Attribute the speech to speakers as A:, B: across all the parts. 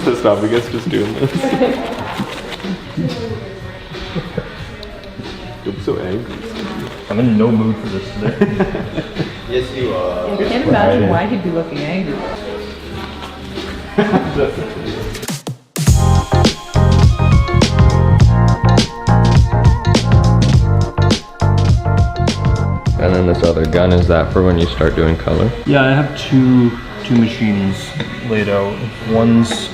A: esophagus just doing this. I'm so angry.
B: I'm in no mood for this today.
C: Yes, you are.
D: I can't imagine why he'd be looking angry.
E: And then this other gun, is that for when you start doing color?
B: Yeah, I have two machines laid out. One's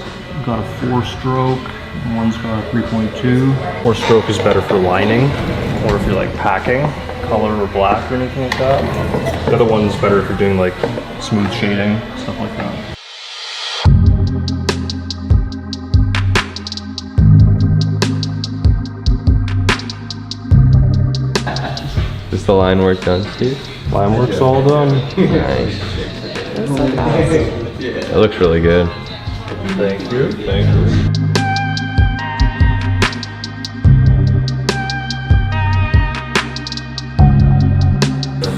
B: got a 4-stroke, and one's got a 3.2. 4-stroke is better for lining, or if you're like packing, color or black or anything like that. The other one's better if you're doing like smooth shading, stuff like that.
E: Is the line work done, Steve?
B: Line work's all done.
E: Nice. It looks really good.
B: Thank you. Thank you.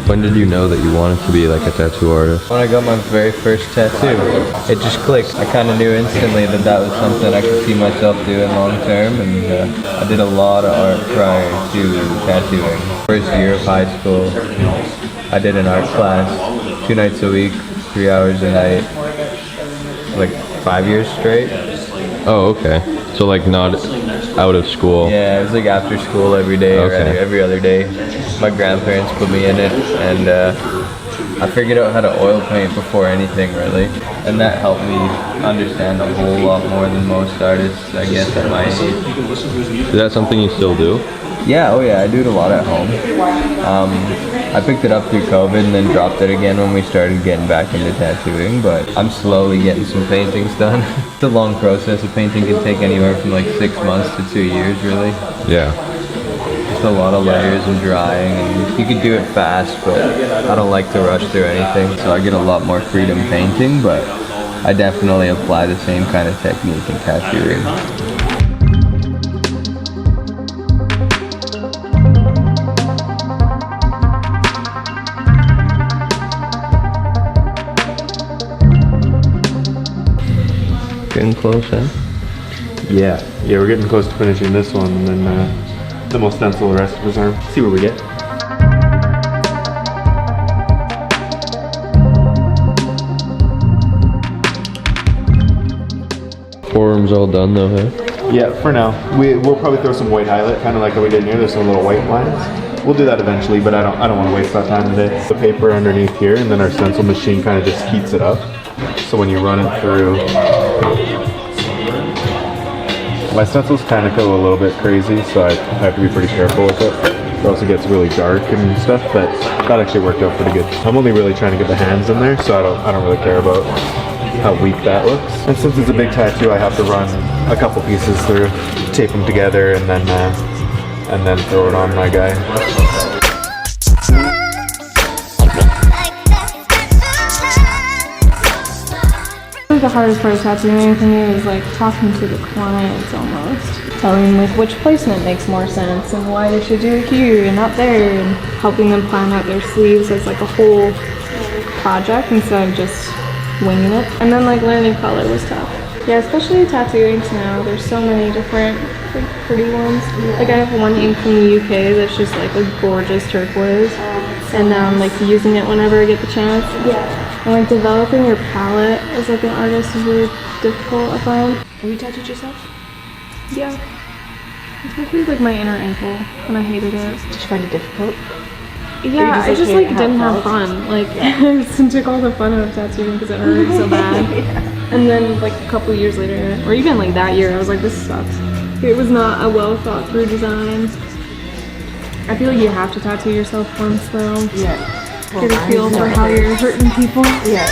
E: When did you know that you wanted to be like a tattoo artist?
C: When I got my very first tattoo, it just clicked. I kind of knew instantly that that was something I could see myself doing long term, and I did a lot of art prior to tattooing. First year of high school, I did an art class 2 nights a week, 3 hours a night, like 5 years straight.
E: Oh, okay. So like not out of school.
C: Yeah, it was like after school every day or every other day. My grandparents put me in it, and I figured out how to oil paint before anything really, and that helped me understand a whole lot more than most artists, I guess, at my age.
E: Is that something you still do?
C: Yeah, oh yeah, I do it a lot at home. I picked it up through COVID and then dropped it again when we started getting back into tattooing, but I'm slowly getting some paintings done. It's a long process. A painting can take anywhere from like 6 months to 2 years really.
E: Yeah.
C: Just a lot of layers and drying, and you can do it fast, but I don't like to rush through anything, so I get a lot more freedom painting, but I definitely apply the same kind of technique in tattooing.
E: Getting close, eh?
A: Yeah, we're getting close to finishing this one, and then we'll stencil the rest of his arm. See what we get.
E: Forearm's all done though, hey?
A: Yeah, for now. We'll probably throw some white highlight, kind of like how we did here. There's some little white lines. We'll do that eventually, but I don't want to waste that time today. The paper underneath here, and then our stencil machine kind of just heats it up. So when you run it through, my stencils kind of go a little bit crazy, so I have to be pretty careful with it. It also gets really dark and stuff, but that actually worked out pretty good. I'm only really trying to get the hands in there, so I don't really care about how weak that looks. And since it's a big tattoo, I have to run a couple pieces through, tape them together, and then throw it on my guy.
F: The hardest part of tattooing for me is like talking to the clients almost. Telling them like which placement makes more sense and why they should do it here and not there, and helping them plan out their sleeves as like a whole project instead of just winging it. And then like learning color was tough. Yeah, especially tattooings now. There's so many different like pretty ones. Like I have one ink from the UK that's just like a gorgeous turquoise, and now I'm like using it whenever I get the chance. Yeah. And like developing your palette as like an artist is really difficult, I find.
D: Have you tattooed yourself?
F: Yeah. Especially like my inner ankle, and I hated it.
D: Did you find it difficult?
F: Yeah, I just like didn't have fun. Like I just took all the fun out of tattooing because it hurt so bad. And then like a couple years later, or even like that year, I was like, this sucks. It was not a well thought through design. I feel like you have to tattoo yourself once though.
D: Yeah.
F: Get a feel for how you're hurting people.
D: Yeah.